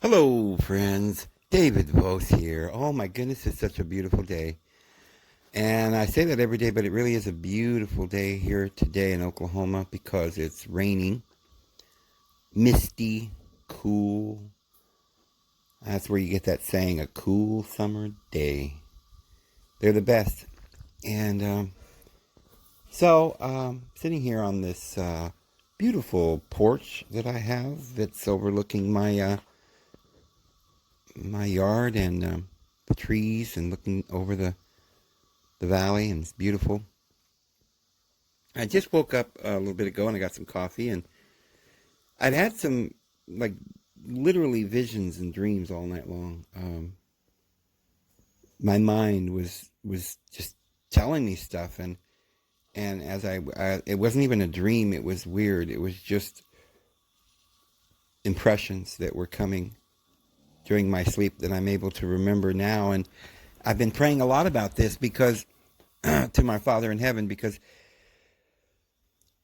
Hello, friends. David Vos here. Oh my goodness, it's such a beautiful day. And I say that every day, but it really is a beautiful day here today in Oklahoma because it's raining, misty, cool. That's where you get that saying, a cool summer day. They're the best. And sitting here on this beautiful porch that I have that's overlooking my yard and the trees and looking over the valley, and it's beautiful. I just woke up a little bit ago and I got some coffee, and I'd had some, like, literally visions and dreams all night long. My mind was just telling me stuff, and as it wasn't even a dream. It was weird. It was just impressions that were coming during my sleep that I'm able to remember now. And I've been praying a lot about this because to my Father in heaven, because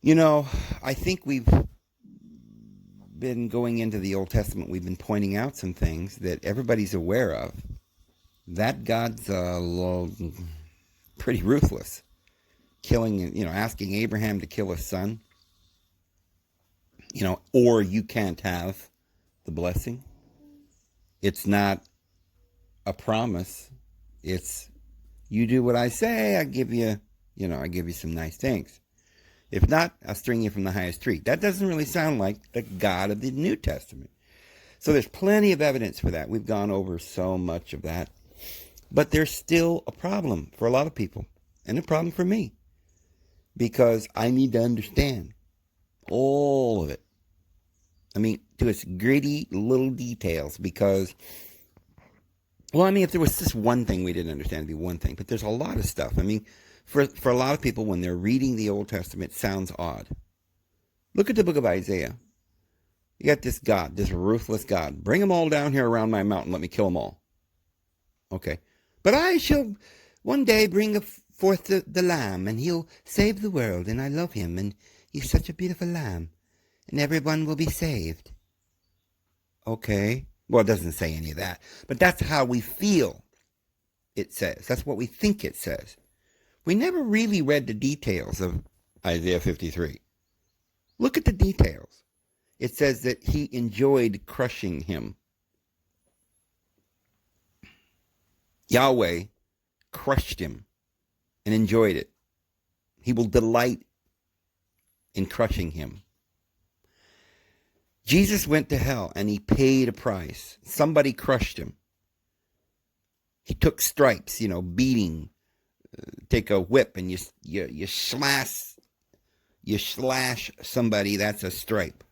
I think we've been going into the Old Testament. We've been pointing out some things that everybody's aware of. That God's pretty ruthless, killing, asking Abraham to kill his son, or you can't have the blessing. It's not a promise. It's, you do what I say, I give you some nice things. If not, I'll string you from the highest tree. That doesn't really sound like the God of the New Testament. So there's plenty of evidence for that. We've gone over so much of that. But there's still a problem for a lot of people, and a problem for me, because I need to understand all of it. I mean, to its gritty little details, because, if there was just one thing we didn't understand, it'd be one thing. But there's a lot of stuff. I mean, for a lot of people, when they're reading the Old Testament, it sounds odd. Look at the book of Isaiah. You got this God, this ruthless God. Bring them all down here around my mountain. Let me kill them all. Okay. But I shall one day bring forth the lamb, and he'll save the world, and I love him, and he's such a beautiful lamb, and everyone will be saved. Okay. Well, it doesn't say any of that, but that's how we feel it says. That's what we think it says. We never really read the details of Isaiah 53. Look at the details. It says that he enjoyed crushing him. Yahweh crushed him and enjoyed it. He will delight in crushing him. Jesus went to hell and he paid a price. Somebody crushed him. He took stripes, beating. Take a whip and you slash somebody. That's a stripe.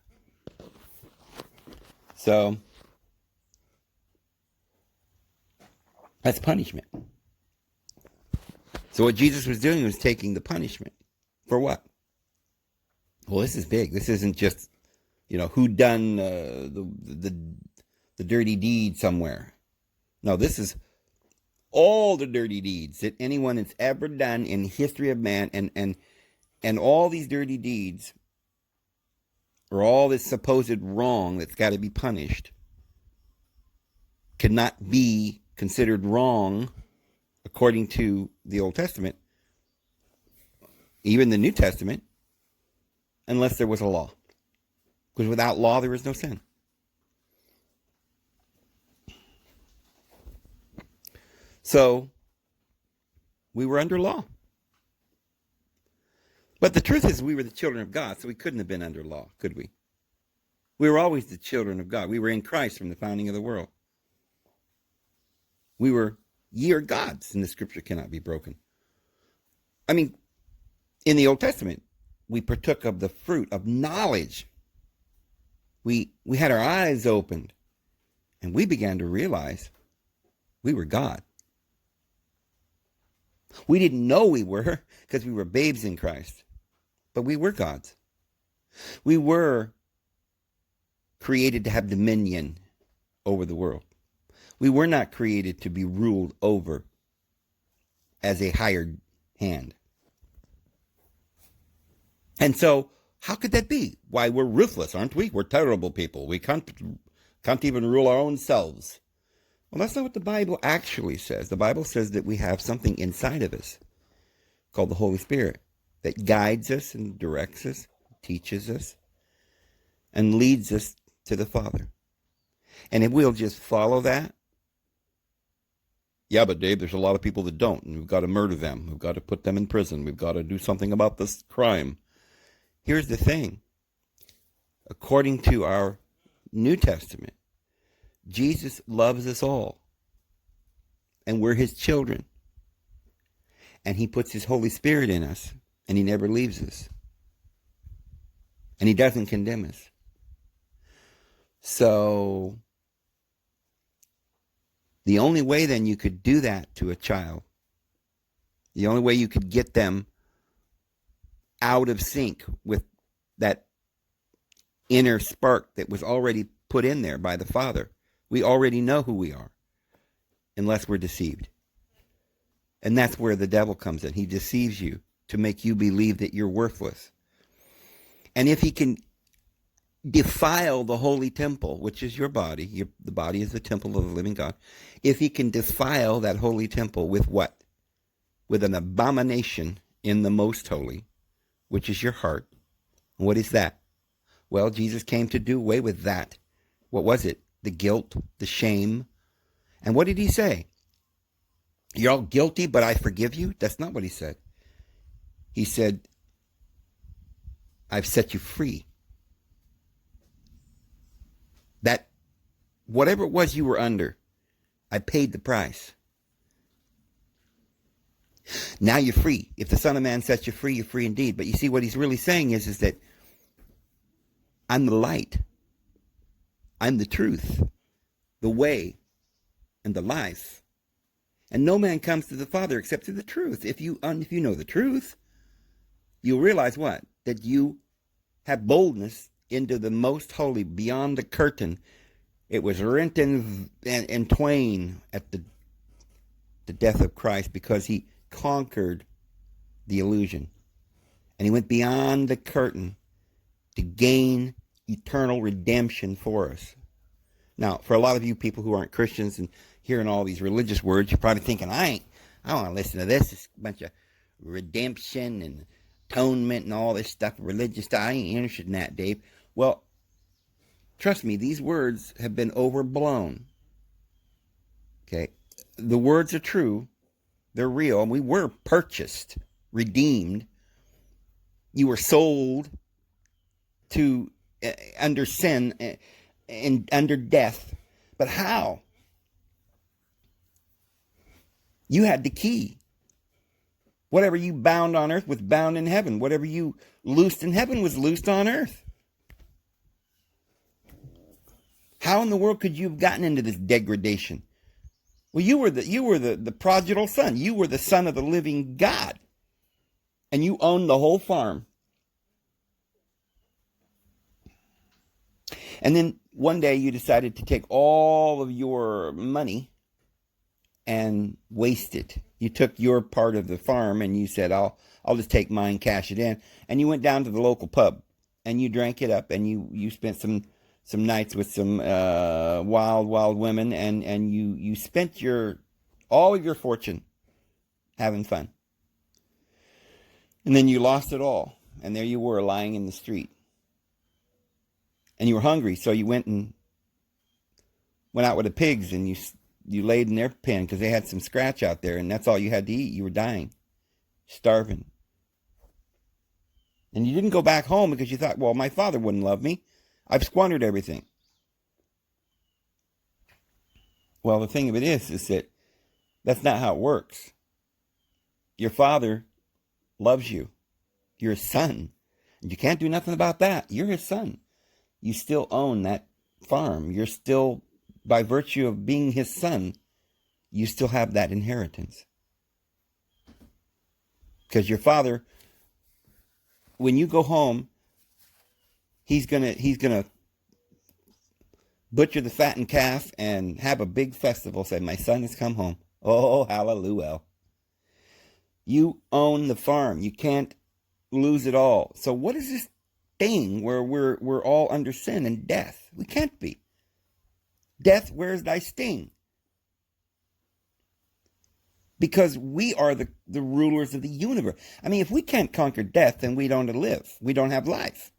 So that's punishment. So what Jesus was doing was taking the punishment. For what? Well, this is big. This isn't just, who done the dirty deed somewhere. No, this is all the dirty deeds that anyone has ever done in the history of man, and all these dirty deeds, or all this supposed wrong that's got to be punished, cannot be considered wrong according to the Old Testament, even the New Testament, unless there was a law. Because without law, there is no sin. So, we were under law. But the truth is, we were the children of God, so we couldn't have been under law, could we? We were always the children of God. We were in Christ from the founding of the world. We were, ye are gods, and the scripture cannot be broken. I mean, in the Old Testament, we partook of the fruit of knowledge. We had our eyes opened, and we began to realize we were God. We didn't know we were, because we were babes in Christ, but we were gods. We were created to have dominion over the world. We were not created to be ruled over as a hired hand. And so, how could that be? Why, we're ruthless, aren't we? We're terrible people. We can't Can't even rule our own selves. Well, that's not what the Bible actually says. The Bible says that we have something inside of us called the Holy Spirit that guides us and directs us, teaches us, and leads us to the Father. And if we'll just follow that, yeah, but Dave, there's a lot of people that don't, and we've got to murder them. We've got to put them in prison. We've got to do something about this crime. Here's the thing. According to our New Testament, Jesus loves us all, and we're his children. And he puts his Holy Spirit in us, and he never leaves us. And he doesn't condemn us. So the only way then you could do that to a child, the only way you could get them out of sync with that inner spark that was already put in there by the Father. We already know who we are, unless we're deceived. And that's where the devil comes in. He deceives you to make you believe that you're worthless. And if he can defile the holy temple, which is your body, the body is the temple of the living God. If he can defile that holy temple with what? With an abomination in the most holy, which is your heart. What is that? Well, Jesus came to do away with that. What was it? The guilt, the shame. And what did he say? You're all guilty, but I forgive you? That's not what he said. He said, I've set you free. That whatever it was you were under, I paid the price. Now you're free. If the Son of Man sets you free, you're free indeed. But you see, what he's really saying is that I'm the light. I'm the truth, the way, and the life. And no man comes to the Father except through the truth. If you know the truth, you'll realize what? That you have boldness into the most holy, beyond the curtain. It was rent in twain at the death of Christ, because he conquered the illusion. And he went beyond the curtain to gain eternal redemption for us. Now, for a lot of you people who aren't Christians and hearing all these religious words, you're probably thinking, I don't want to listen to this. It's a bunch of redemption and atonement and all this stuff, religious stuff. I ain't interested in that, Dave. Well, trust me, these words have been overblown. Okay? The words are true. They're real. And we were purchased, redeemed. You were sold to under sin and under death. But how? You had the key. Whatever you bound on earth was bound in heaven. Whatever you loosed in heaven was loosed on earth. How in the world could you have gotten into this degradation? Well, you were the prodigal son. You were the son of the living God. And you owned the whole farm. And then one day you decided to take all of your money and waste it. You took your part of the farm and you said, I'll just take mine, cash it in. And you went down to the local pub and you drank it up, and you spent some nights with some wild women, and you spent all of your fortune having fun. And then you lost it all. And there you were, lying in the street. And you were hungry, so you went out with the pigs, and you laid in their pen because they had some scratch out there, and that's all you had to eat. You were dying, starving. And you didn't go back home because you thought, well, my father wouldn't love me. I've squandered everything. Well, the thing of it is that that's not how it works. Your father loves you. You're his son. And you can't do nothing about that. You're his son. You still own that farm. You're still, by virtue of being his son, you still have that inheritance. Because your father, when you go home, he's gonna butcher the fattened calf and have a big festival. Say, my son has come home. Oh, hallelujah. You own the farm. You can't lose it all. So what is this thing where we're all under sin and death? We can't be. Death, where's thy sting? Because we are the rulers of the universe. I mean, if we can't conquer death, then we don't live. We don't have life.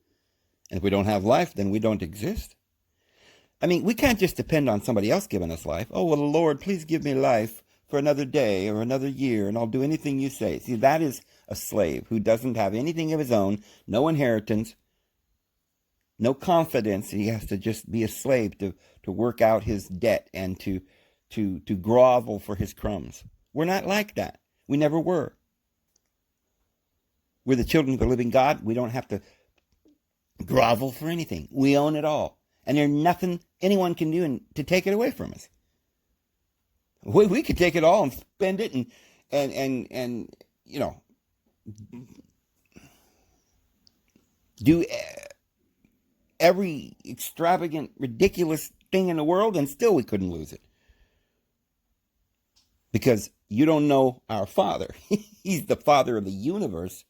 And if we don't have life, then we don't exist. I mean, we can't just depend on somebody else giving us life. Oh, well, Lord, please give me life for another day or another year, and I'll do anything you say. See, that is a slave who doesn't have anything of his own, no inheritance, no confidence. He has to just be a slave to work out his debt and to grovel for his crumbs. We're not like that. We never were. We're the children of the living God. We don't have to grovel for anything. We own it all. And there's nothing anyone can do to take it away from us. We could take it all and spend it and you know, do every extravagant, ridiculous thing in the world, and still we couldn't lose it. Because you don't know our Father. He's the Father of the universe.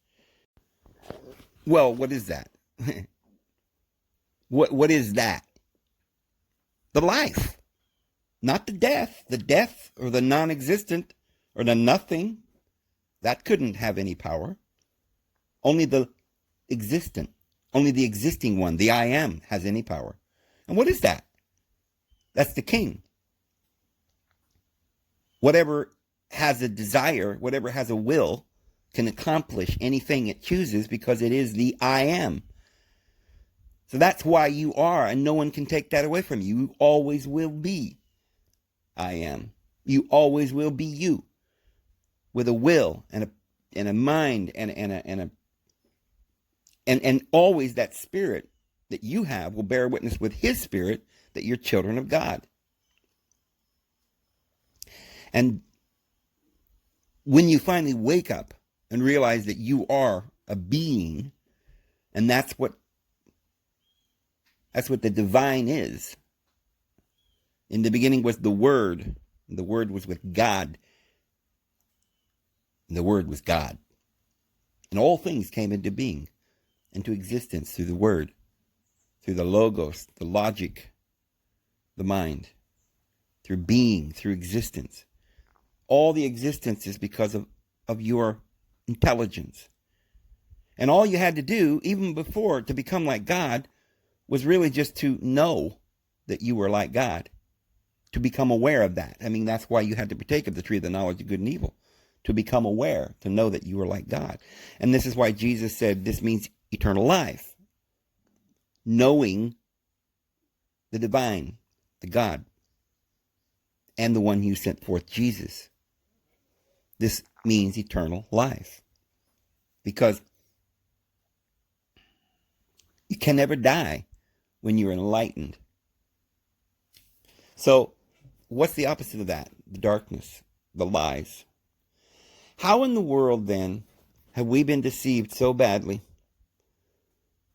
Well, what is that? What is that? The life. Not the death. The death or the non-existent or the nothing. That couldn't have any power. Only the existent. Only the existing one, the I am, has any power. And what is that? That's the King. Whatever has a desire, whatever has a will, can accomplish anything it chooses because it is the I am. So that's why you are, and no one can take that away from you. You always will be I am. You always will be you, with a will and a mind and always that spirit that you have will bear witness with his spirit that you're children of God. And when you finally wake up and realize that you are a being, and that's what the divine is. In the beginning was the Word, and the Word was with God, and the Word was God. And all things came into being, into existence through the Word, through the Logos, the logic, the mind, through being, through existence. All the existence is because of your intelligence. And all you had to do, even before, to become like God, was really just to know that you were like God, to become aware of that. I mean, that's why you had to partake of the tree of the knowledge of good and evil, to become aware, to know that you were like God. And this is why Jesus said this means eternal life, knowing the divine, the God, and the one who sent forth, Jesus. This means eternal life, because you can never die when you're enlightened. So, what's the opposite of that? The darkness, the lies. How in the world, then, have we been deceived so badly?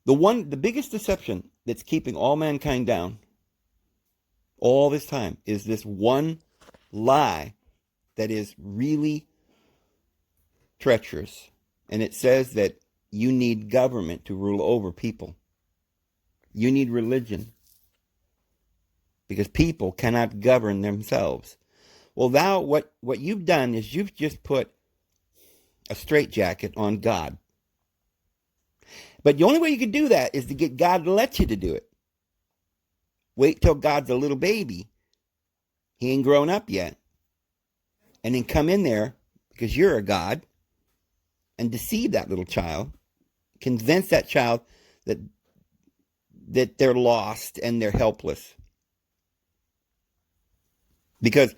The biggest deception that's keeping all mankind down all this time is this one lie that is really treacherous. And it says that you need government to rule over people. You need religion, because people cannot govern themselves. Well, what you've done is you've just put a straitjacket on God. But the only way you can do that is to get God to let you to do it. Wait till God's a little baby. He ain't grown up yet. And then come in there, because you're a God, and deceive that little child. Convince that child that they're lost and they're helpless. Because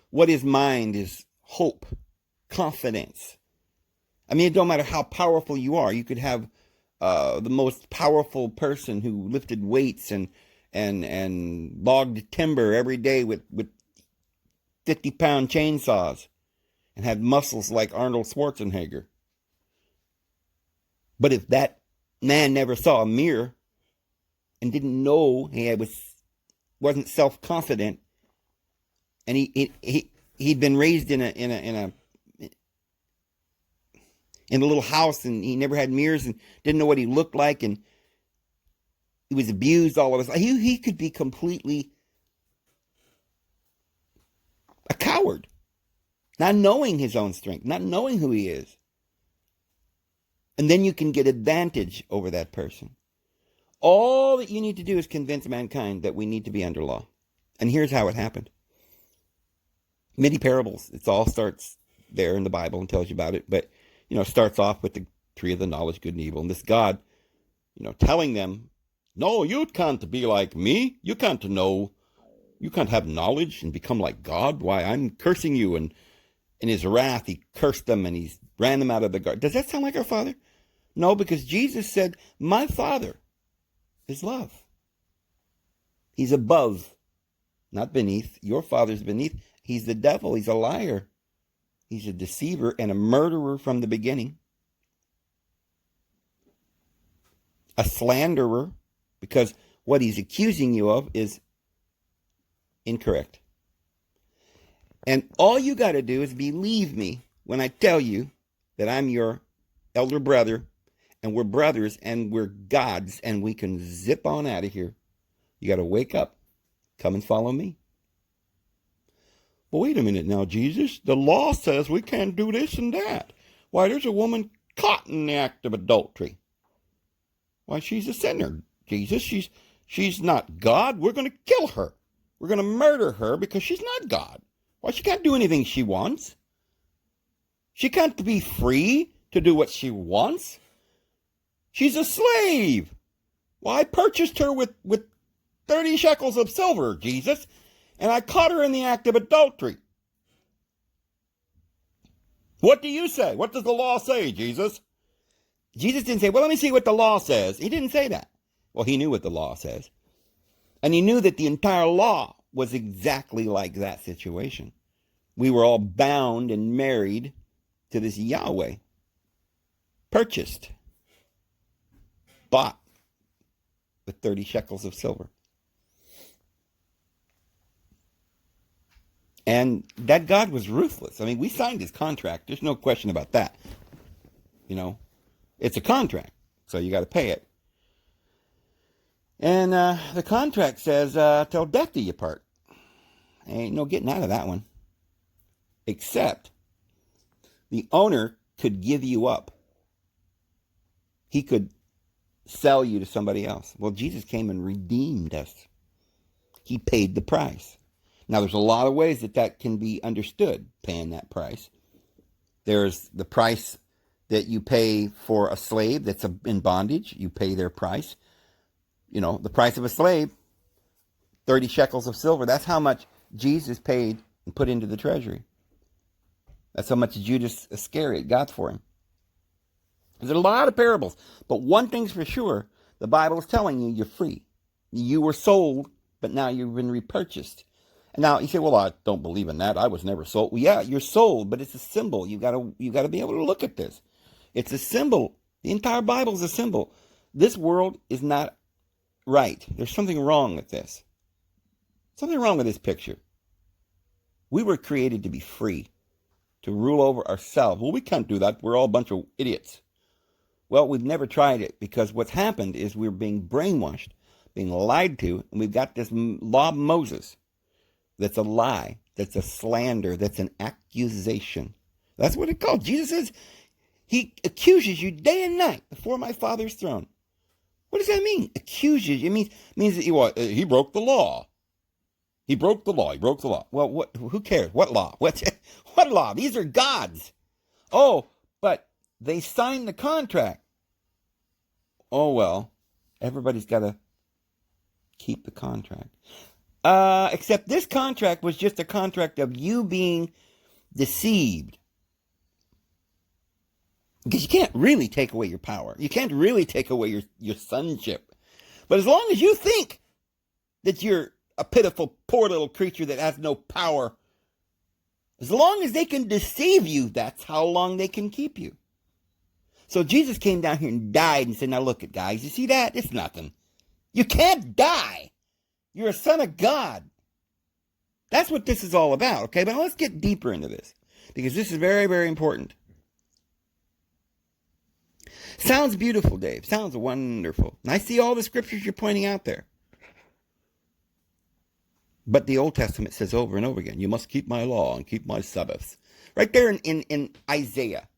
what is mind is hope, confidence. I mean, it don't matter how powerful you are. You could have the most powerful person who lifted weights and logged timber every day with 50-pound chainsaws and had muscles like Arnold Schwarzenegger. But if that man never saw a mirror and didn't know, he wasn't self-confident, and he'd been raised in a little house, and he never had mirrors and didn't know what he looked like, and he was abused all of his life. He could be completely coward, not knowing his own strength, not knowing who he is. And then you can get advantage over that person. All that you need to do is convince mankind that we need to be under law. And here's how it happened. Many parables. It all starts there in the Bible and tells you about it. But, starts off with the tree of the knowledge, good and evil. And this God, telling them, no, you can't be like me. You can't know. You can't have knowledge and become like God. Why, I'm cursing you. And in his wrath, he cursed them and he ran them out of the garden. Does that sound like our Father? No, because Jesus said, my Father is love. He's above, not beneath. Your Father's beneath. He's the devil. He's a liar. He's a deceiver and a murderer from the beginning. A slanderer, because what he's accusing you of is incorrect. And all you got to do is believe me when I tell you that I'm your elder brother and we're brothers and we're gods and we can zip on out of here. You got to wake up. Come and follow me. Well, wait a minute now, Jesus. The law says we can't do this and that. Why, there's a woman caught in the act of adultery. Why, she's a sinner, Jesus. She's not God. We're going to kill her. We're going to murder her because she's not God. Why, she can't do anything she wants. She can't be free to do what she wants. She's a slave. Well, I purchased her with 30 shekels of silver, Jesus, and I caught her in the act of adultery. What do you say? What does the law say, Jesus? Jesus didn't say, well, let me see what the law says. He didn't say that. Well, he knew what the law says. And he knew that the entire law was exactly like that situation. We were all bound and married to this Yahweh. Purchased. Bought with 30 shekels of silver. And that God was ruthless. I mean, we signed his contract. There's no question about that. It's a contract, so you got to pay it. And the contract says, till death do you part. Ain't no getting out of that one. Except the owner could give you up. He could sell you to somebody else. Well, Jesus came and redeemed us. He paid the price. Now, there's a lot of ways that can be understood, paying that price. There's the price that you pay for a slave that's in bondage. You pay their price. The price of a slave, 30 shekels of silver. That's how much Jesus paid and put into the treasury. That's how much Judas Iscariot got for him. There's a lot of parables. But one thing's for sure, the Bible is telling you you're free. You were sold, but now you've been repurchased. And now you say, well, I don't believe in that. I was never sold. Well, yeah, you're sold, but it's a symbol. You got to be able to look at this. It's a symbol. The entire Bible is a symbol. This world is not right. There's something wrong with this. Something wrong with this picture. We were created to be free, to rule over ourselves. Well, we can't do that. We're all a bunch of idiots. Well, we've never tried it because what's happened is we're being brainwashed, being lied to, and we've got this law of Moses that's a lie, that's a slander, that's an accusation. That's what it called. Jesus says, he accuses you day and night before my Father's throne. What does that mean? Accuses you. It means that he broke the law. He broke the law. He broke the law. Well, who cares? What law? What law? These are gods. Oh, but they signed the contract. Oh, well, everybody's got to keep the contract. Except this contract was just a contract of you being deceived. Because you can't really take away your power. You can't really take away your sonship. But as long as you think that you're a pitiful, poor little creature that has no power, as long as they can deceive you, that's how long they can keep you. So Jesus came down here and died and said, now look at guys, you see that? It's nothing. You can't die. You're a son of God. That's what this is all about, okay? But let's get deeper into this, because this is very, very important. Sounds beautiful, Dave. Sounds wonderful. And I see all the scriptures you're pointing out there. But the Old Testament says over and over again, you must keep my law and keep my Sabbaths. Right there in Isaiah,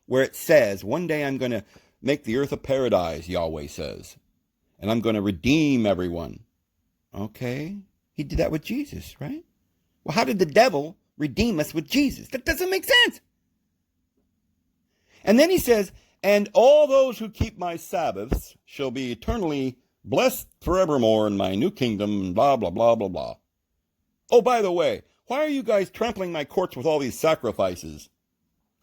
where it says, one day I'm going to make the earth a paradise, Yahweh says, and I'm going to redeem everyone. Okay, he did that with Jesus, right? Well, how did the devil redeem us with Jesus? That doesn't make sense. And then he says, and all those who keep my Sabbaths shall be eternally blessed forevermore in my new kingdom, blah, blah, blah, blah, blah. Oh, by the way, why are you guys trampling my courts with all these sacrifices?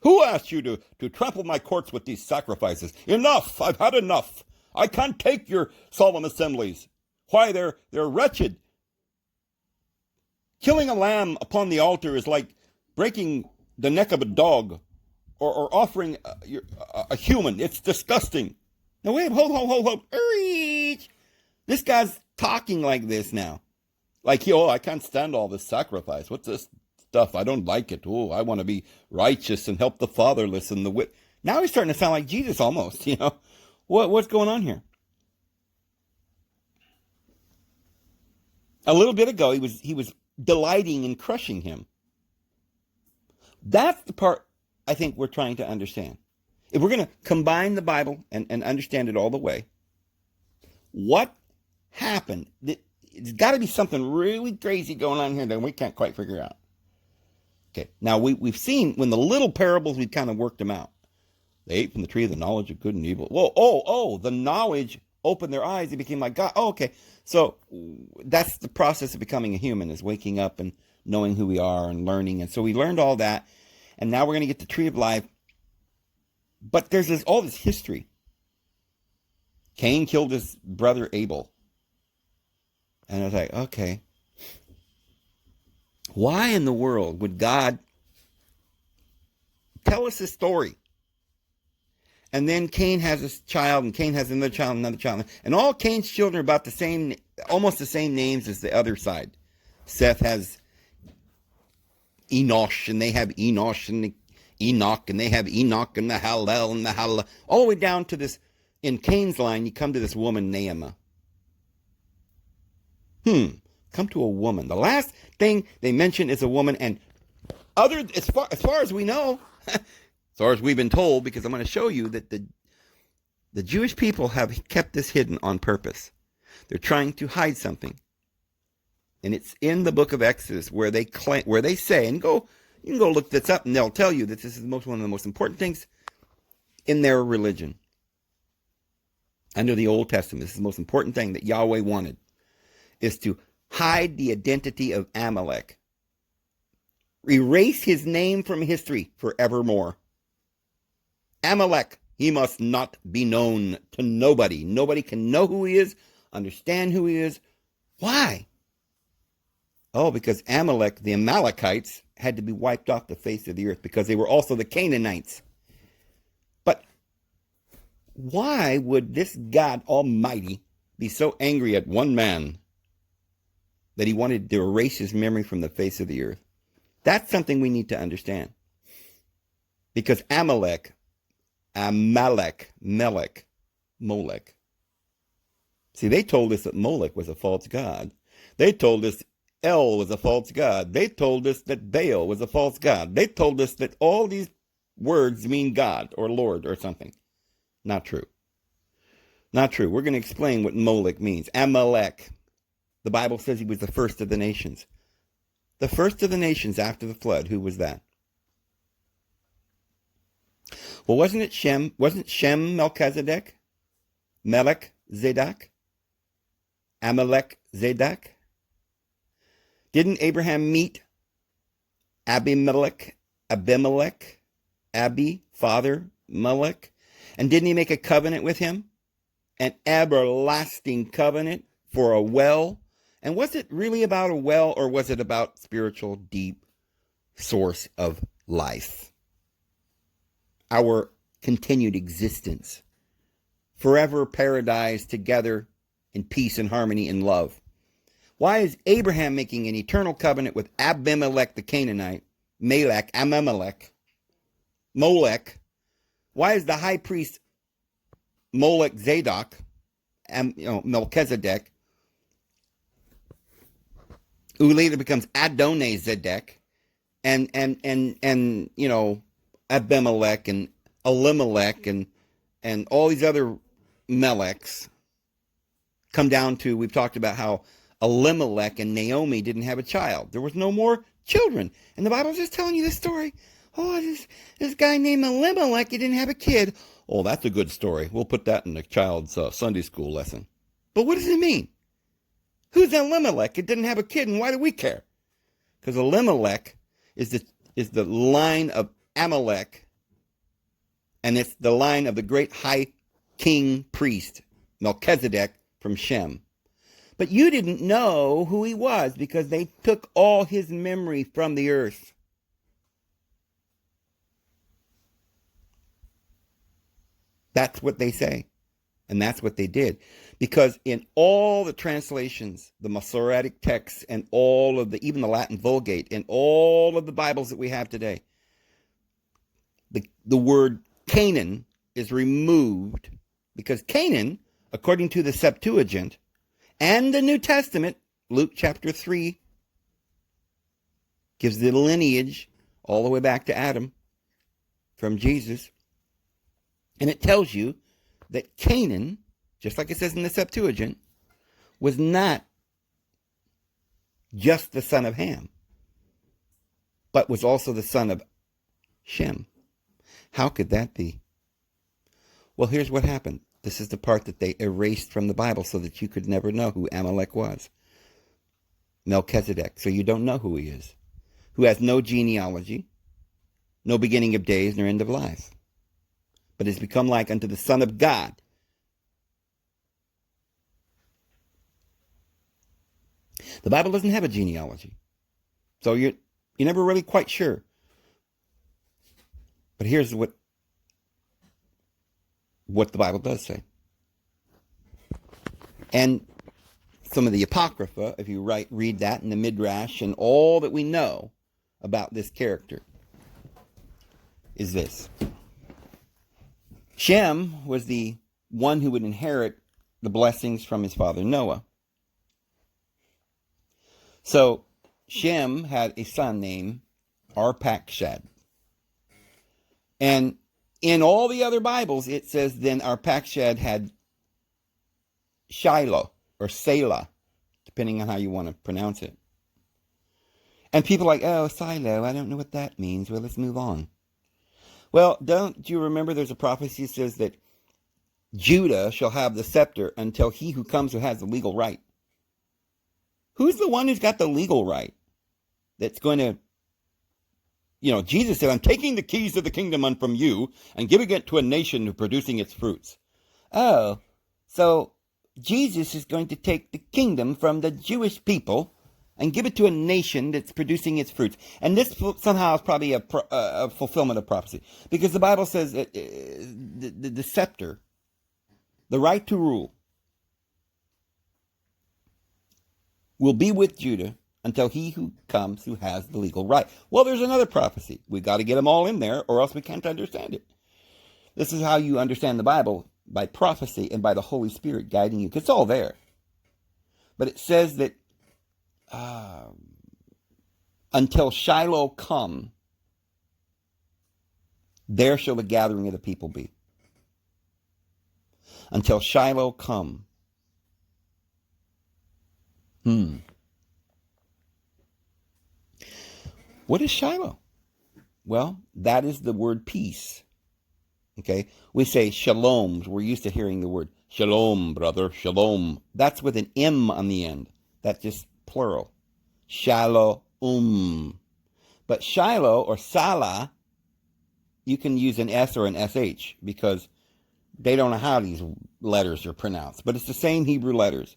Who asked you to trample my courts with these sacrifices? Enough! I've had enough! I can't take your solemn assemblies. Why, they're wretched. Killing a lamb upon the altar is like breaking the neck of a dog or offering a human. It's disgusting. Now, wait, hold. This guy's talking like this now. Like, I can't stand all this sacrifice. What's this stuff? I don't like it. Oh, I want to be righteous and help the fatherless and the Now he's starting to sound like Jesus almost, What's going on here? A little bit ago, he was delighting in crushing him. That's the part I think we're trying to understand. If we're going to combine the Bible and understand it all the way, what happened? It's got to be something really crazy going on here that we can't quite figure out. Okay, now we've seen when the little parables, we've kind of worked them out. They ate from the tree of the knowledge of good and evil. Whoa, the knowledge opened their eyes. They became like God. Oh, okay. So that's the process of becoming a human, is waking up and knowing who we are and learning. And so we learned all that. And now we're going to get the tree of life. But there's all this history. Cain killed his brother Abel. And I was like, okay, why in the world would God tell us this story? And then Cain has a child, and Cain has another child. And all Cain's children are about almost the same names as the other side. Seth has Enosh, and they have Enosh, and Enoch, and they have Enoch, and the Hallel, and the Hallel. All the way down to this, in Cain's line, you come to this woman, Naamah. Come to a woman. The last thing they mention is a woman, and as far as we know, as far as we've been told, because I'm going to show you that the Jewish people have kept this hidden on purpose. They're trying to hide something. And it's in the book of Exodus where they say, and you can go look this up, and they'll tell you that this is one of the most important things in their religion. Under the Old Testament, this is the most important thing that Yahweh wanted, is to hide the identity of Amalek. Erase his name from history forevermore. Amalek, he must not be known to nobody. Nobody can know who he is, understand who he is. Why? Oh, because Amalek, the Amalekites, had to be wiped off the face of the earth because they were also the Canaanites. But why would this God Almighty be so angry at one man that he wanted to erase his memory from the face of the earth? That's something we need to understand. Because Molech. See, they told us that Molech was a false god. They told us El was a false god. They told us that Baal was a false god. They told us that all these words mean God or Lord or something. Not true. Not true. We're going to explain what Molech means. Amalek. The Bible says he was the first of the nations. The first of the nations after the flood. Who was that? Well, wasn't it Shem? Wasn't Shem Melchizedek? Melech Zedek? Amalek Zedek? Didn't Abraham meet Abimelech, father Melech? And didn't he make a covenant with him? An everlasting covenant for a well? And was it really about a well, or was it about spiritual, deep source of life? Our continued existence. Forever paradise together in peace and harmony and love. Why is Abraham making an eternal covenant with Abimelech the Canaanite, Abimelech, Molech? Why is the high priest Molech Zadok, Melchizedek, who later becomes Adonai-Zedek, and Abimelech and Elimelech and all these other Melechs come down to, we've talked about how Elimelech and Naomi didn't have a child. There was no more children. And the Bible's just telling you this story. Oh, this guy named Elimelech, he didn't have a kid. Oh, that's a good story. We'll put that in the child's Sunday school lesson. But what does it mean? Who's Elimelech? It didn't have a kid, and why do we care? Because Elimelech is the line of Amalek, and it's the line of the great high king priest, Melchizedek, from Shem. But you didn't know who he was because they took all his memory from the earth. That's what they say. And that's what they did. Because in all the translations, the Masoretic texts, and all of even the Latin Vulgate, and all of the Bibles that we have today, the word Canaan is removed because Canaan, according to the Septuagint and the New Testament, Luke chapter 3, gives the lineage all the way back to Adam from Jesus. And it tells you that Canaan, just like it says in the Septuagint, was not just the son of Ham, but was also the son of Shem. How could that be? Well, here's what happened. This is the part that they erased from the Bible so that you could never know who Amalek was. Melchizedek. So you don't know who he is. Who has no genealogy, no beginning of days, nor end of life, but has become like unto the Son of God. The Bible doesn't have a genealogy. So you're never really quite sure. But here's what the Bible does say. And some of the Apocrypha, if you read that in the Midrash, and all that we know about this character is this. Shem was the one who would inherit the blessings from his father Noah. So Shem had a son named Arpachshad. And in all the other Bibles, it says then Arpachshad had Shiloh or Selah, depending on how you want to pronounce it. And people are like, oh, Shiloh, I don't know what that means. Well, let's move on. Well, don't you remember there's a prophecy that says that Judah shall have the scepter until he who comes who has the legal right. Who's the one who's got the legal right that's going to, Jesus said, I'm taking the keys of the kingdom from you and giving it to a nation producing its fruits. Oh, so Jesus is going to take the kingdom from the Jewish people and give it to a nation that's producing its fruits. And this somehow is probably a fulfillment of prophecy. Because the Bible says that the scepter, the right to rule, will be with Judah until he who comes who has the legal right. Well, there's another prophecy. We've got to get them all in there or else we can't understand it. This is how you understand the Bible, by prophecy and by the Holy Spirit guiding you. Because it's all there. But it says that until Shiloh come, there shall the gathering of the people be. Until Shiloh come. What is Shiloh? Well, that is the word peace. Okay? We say shalom. We're used to hearing the word shalom, brother, shalom. That's with an M on the end. That's just plural. Shalom. But Shiloh or Salah, you can use an S or an SH because they don't know how these letters are pronounced. But it's the same Hebrew letters.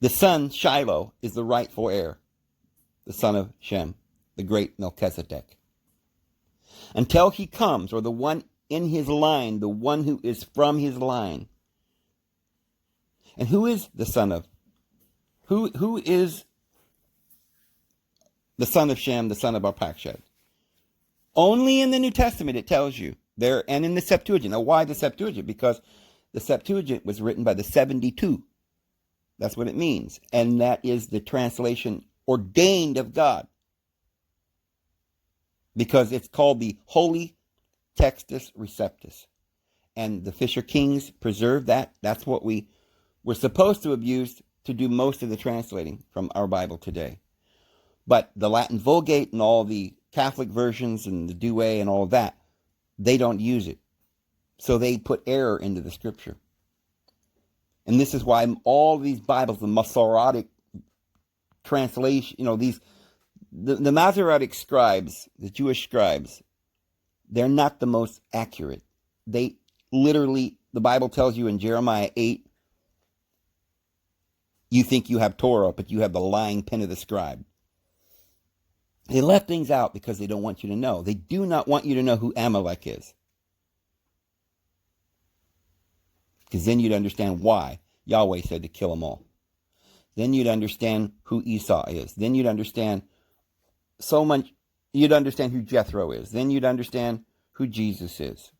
The son, Shiloh, is the rightful heir. The son of Shem, the great Melchizedek. Until he comes, or the one in his line, the one who is from his line. And who is the son of? Who is the son of Shem, the son of Arpachshad? Only in the New Testament it tells you there, and in the Septuagint. Now, why the Septuagint? Because the Septuagint was written by the 72. That's what it means. And that is the translation ordained of God. Because it's called the Holy Textus Receptus. And the Fisher Kings preserved that. That's what we were supposed to have used to do most of the translating from our Bible today. But the Latin Vulgate and all the Catholic versions and the Douay and all of that, they don't use it. So they put error into the scripture. And this is why all these Bibles, the Masoretic translation, the Masoretic scribes, the Jewish scribes, they're not the most accurate. They literally, the Bible tells you in Jeremiah 8, you think you have Torah, but you have the lying pen of the scribe. They left things out because they don't want you to know. They do not want you to know who Amalek is. Because then you'd understand why Yahweh said to kill them all. Then you'd understand who Esau is. Then you'd understand so much. You'd understand who Jethro is. Then you'd understand who Jesus is.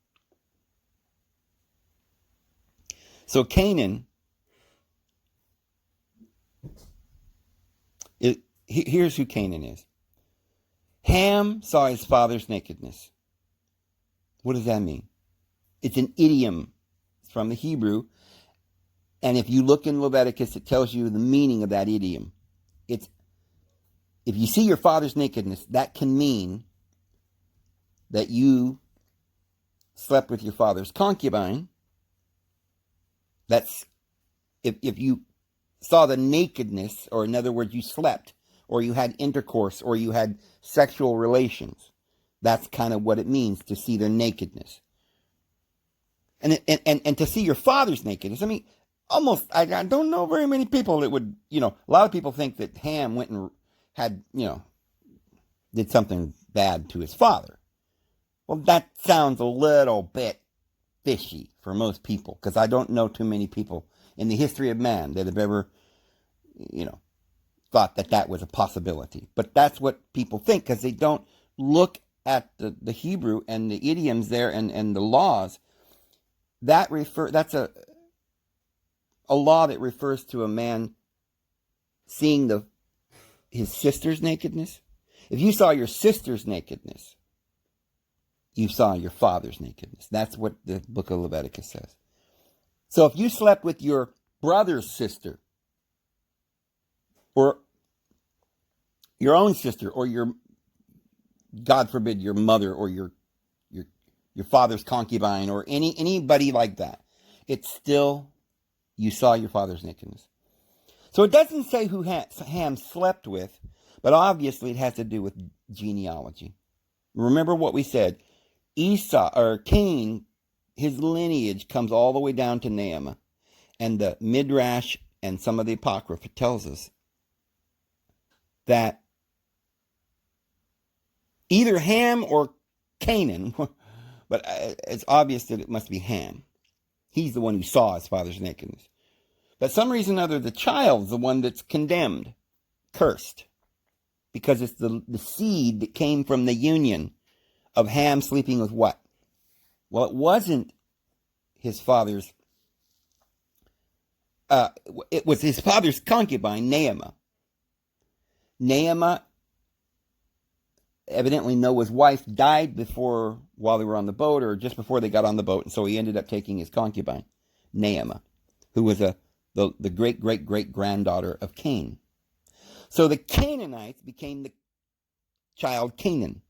So Canaan, here's who Canaan is. Ham saw his father's nakedness. What does that mean? It's an idiom. It's from the Hebrew. And if you look in Leviticus, it tells you the meaning of that idiom. It's, if you see your father's nakedness, that can mean that you slept with your father's concubine. That's, if you saw the nakedness, or in other words, you slept, or you had intercourse, or you had sexual relations. That's kind of what it means to see their nakedness. And to see your father's nakedness. I mean, I don't know very many people that would, a lot of people think that Ham went and had, did something bad to his father. Well, that sounds a little bit fishy for most people, because I don't know too many people in the history of man that have ever, thought that was a possibility. But that's what people think, because they don't look at the Hebrew and the idioms there and the laws. That's a law that refers to a man seeing his sister's nakedness. If you saw your sister's nakedness, you saw your father's nakedness. That's what the book of Leviticus says. So if you slept with your brother's sister, or your own sister, or God forbid, your mother, or your father's concubine, or anybody like that, it's still, you saw your father's nakedness. So it doesn't say who Ham slept with, but obviously it has to do with genealogy. Remember what we said. Cain, his lineage comes all the way down to Naaman. And the Midrash and some of the Apocrypha tells us that either Ham or Canaan, but it's obvious that it must be Ham. He's the one who saw his father's nakedness. But some reason or other, the child's the one that's condemned, cursed, because it's the seed that came from the union of Ham sleeping with what? Well, it wasn't his father's, it was his father's concubine, Naaman. Naaman, evidently Noah's wife, died while they were on the boat, or just before they got on the boat, and so he ended up taking his concubine, Naaman, who was the great-great-great-granddaughter of Cain. So the Canaanites became the child Canaan.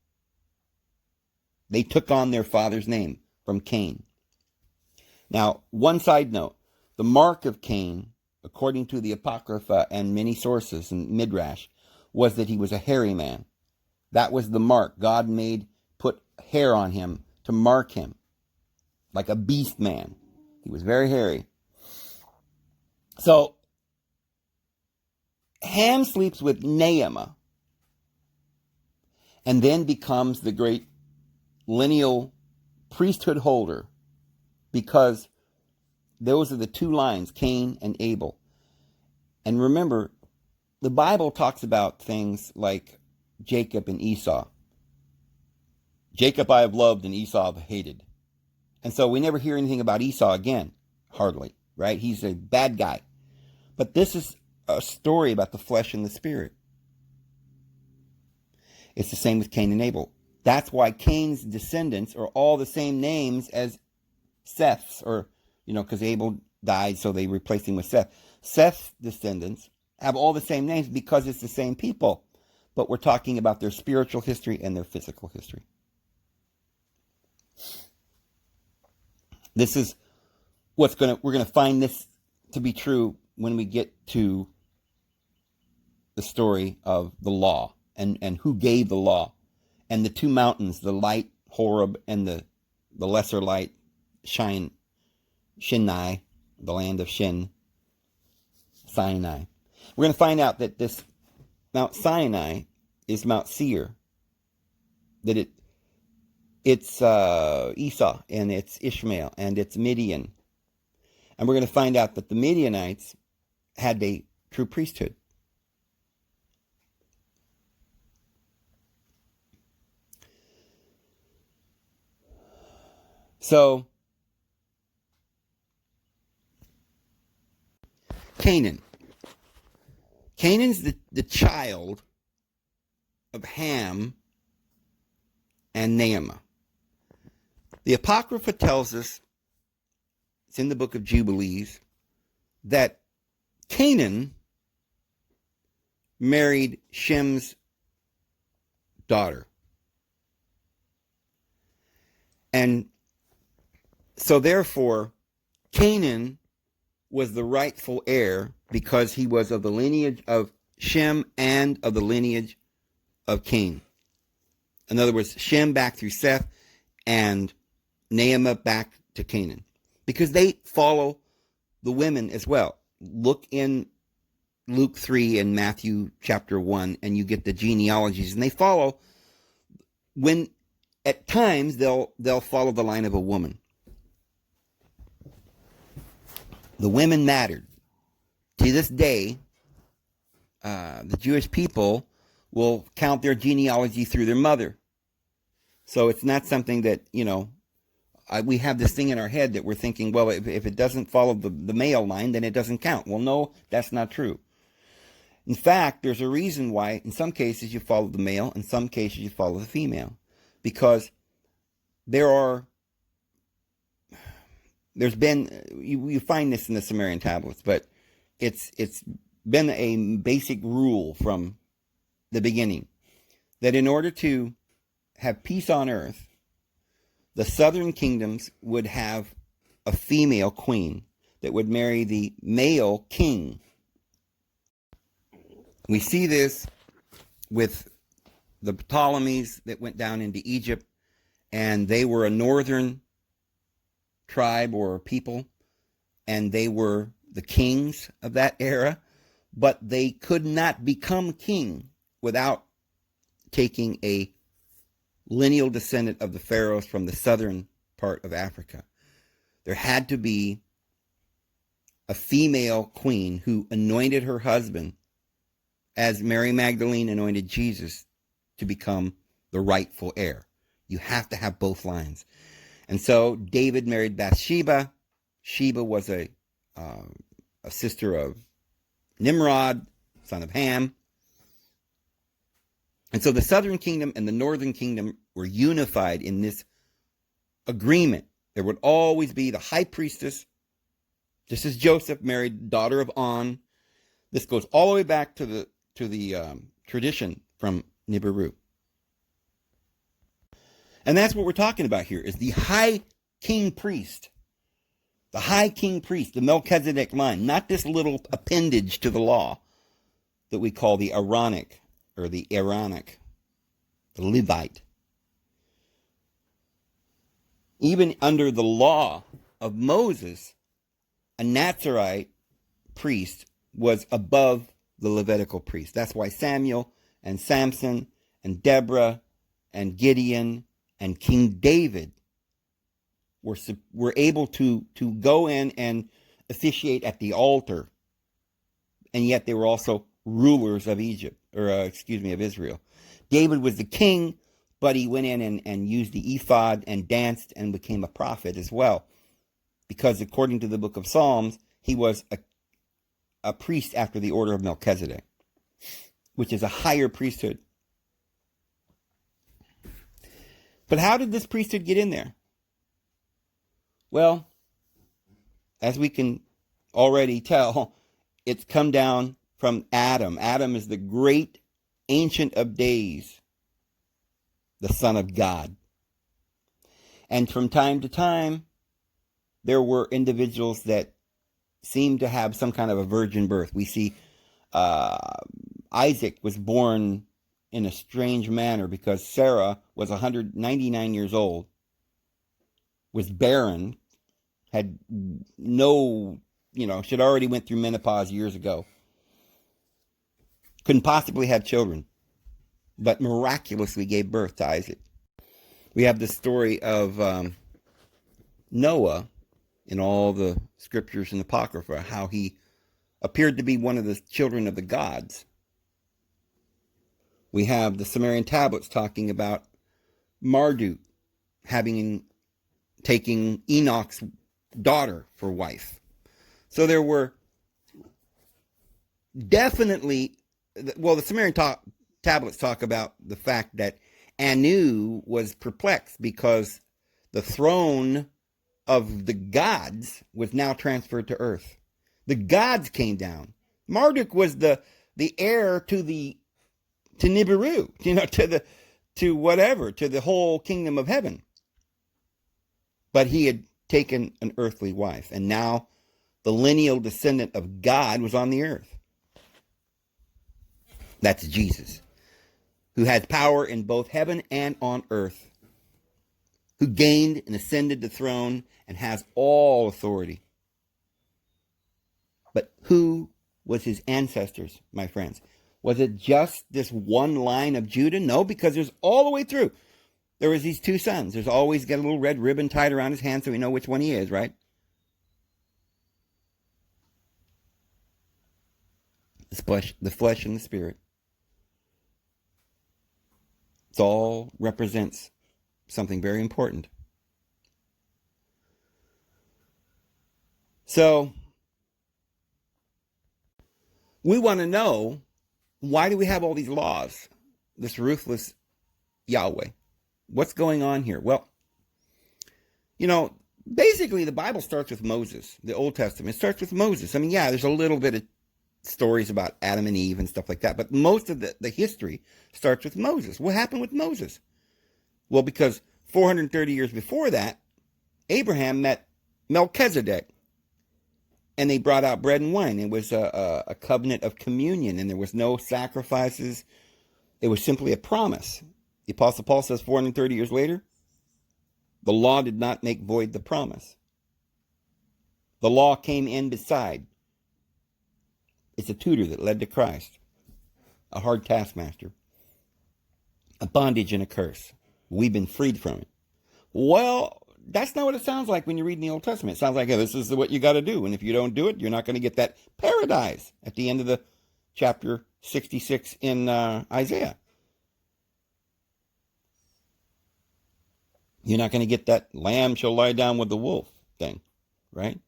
They took on their father's name from Cain. Now, one side note, the mark of Cain, according to the Apocrypha and many sources and Midrash, was that he was a hairy man. That was the mark. God put hair on him to mark him, like a beast man. He was very hairy. So, Ham sleeps with Naaman, and then becomes the great lineal priesthood holder, because those are the two lines, Cain and Abel. And remember, the Bible talks about things like Jacob and Esau. Jacob I have loved and Esau I've hated. And so we never hear anything about Esau again, hardly, right? He's a bad guy. But this is a story about the flesh and the spirit. It's the same with Cain and Abel. That's why Cain's descendants are all the same names as Seth's, or, because Abel died, so they replaced him with Seth. Seth's descendants have all the same names because it's the same people. But we're talking about their spiritual history and their physical history. This is we're going to find this to be true when we get to the story of the law and who gave the law, and the two mountains, the light Horeb and the lesser light Sinai, the land of Sinai. We're going to find out that this Mount Sinai is Mount Seir, that it's Esau, and it's Ishmael, and it's Midian. And we're going to find out that the Midianites had a true priesthood. So, Canaan. Canaan's the child of Ham and Naamah. The Apocrypha tells us, it's in the book of Jubilees, that Canaan married Shem's daughter. And so therefore, Canaan was the rightful heir because he was of the lineage of Shem and of the lineage of Cain. In other words, Shem back through Seth and Naamah back to Canaan. Because they follow the women as well. Look in Luke 3 and Matthew chapter 1, and you get the genealogies. And they follow, when at times they'll follow the line of a woman. The women mattered. To this day, the Jewish people will count their genealogy through their mother. So it's not something that, we have this thing in our head that we're thinking, well, if it doesn't follow the male line, then it doesn't count. Well, no, that's not true. In fact, there's a reason why in some cases you follow the male, in some cases you follow the female. Because you find this in the Sumerian tablets, but it's been a basic rule from the beginning that in order to have peace on earth, the southern kingdoms would have a female queen that would marry the male king. We see this with the Ptolemies that went down into Egypt, and they were a northern tribe or people, and they were the kings of that era, but they could not become king without taking a lineal descendant of the pharaohs from the southern part of Africa. There had to be a female queen who anointed her husband, as Mary Magdalene anointed Jesus, to become the rightful heir. You have to have both lines. And so David married Bathsheba. Sheba was a sister of Nimrod, son of Ham. And so the southern kingdom and the northern kingdom were unified in this agreement. There would always be the high priestess, just as Joseph married daughter of On. This goes all the way back to the tradition from Nibiru. And that's what we're talking about here, is the high king priest. The high king priest, the Melchizedek line, not this little appendage to the law that we call the Aaronic, or the Aaronic, the Levite. Even under the law of Moses, a Nazarite priest was above the Levitical priest. That's why Samuel and Samson and Deborah and Gideon and King David were able to go in and officiate at the altar, and yet they were also rulers of Egypt, of Israel. David was the king, but he went in and used the ephod and danced and became a prophet as well, because according to the book of Psalms, he was a priest after the order of Melchizedek, which is a higher priesthood. But how did this priesthood get in there? Well, as we can already tell, it's come down from Adam. Adam is the great Ancient of Days, the Son of God. And from time to time, there were individuals that seemed to have some kind of a virgin birth. We see Isaac was born in a strange manner because Sarah was 199 years old, was barren, had no, she'd already went through menopause years ago. Couldn't possibly have children, but miraculously gave birth to Isaac. We have the story of Noah in all the scriptures and Apocrypha, how he appeared to be one of the children of the gods. We have the Sumerian tablets talking about Marduk taking Enoch's daughter for wife. So there were definitely, the Sumerian tablets talk about the fact that Anu was perplexed because the throne of the gods was now transferred to earth. The gods came down. Marduk was the heir to Nibiru, to the whole kingdom of heaven. But he had taken an earthly wife, and now the lineal descendant of God was on the earth. That's Jesus, who has power in both heaven and on earth, who gained and ascended the throne and has all authority. But who was his ancestors, my friends? Was it just this one line of Judah? No, because there's all the way through. There was these two sons. There's always got a little red ribbon tied around his hand so we know which one he is, right? The flesh and the spirit. It all represents something very important. So, we want to know, why do we have all these laws? This ruthless Yahweh. What's going on here? Well, basically the Bible starts with Moses. The Old Testament starts with Moses. I mean, yeah, there's a little bit of stories about Adam and Eve and stuff like that, but most of the history starts with Moses. What happened with Moses? Well, because 430 years before that, Abraham met Melchizedek, and they brought out bread and wine. It was a covenant of communion, and there was no sacrifices. It was simply a promise. The Apostle Paul says 430 years later, the law did not make void the promise. The law came in beside. It's a tutor that led to Christ, a hard taskmaster, a bondage and a curse. We've been freed from it. Well, that's not what it sounds like when you read in the Old Testament. It sounds like, this is what you got to do, and if you don't do it, you're not going to get that paradise at the end of the chapter 66 in Isaiah. You're not going to get that lamb shall lie down with the wolf thing, right?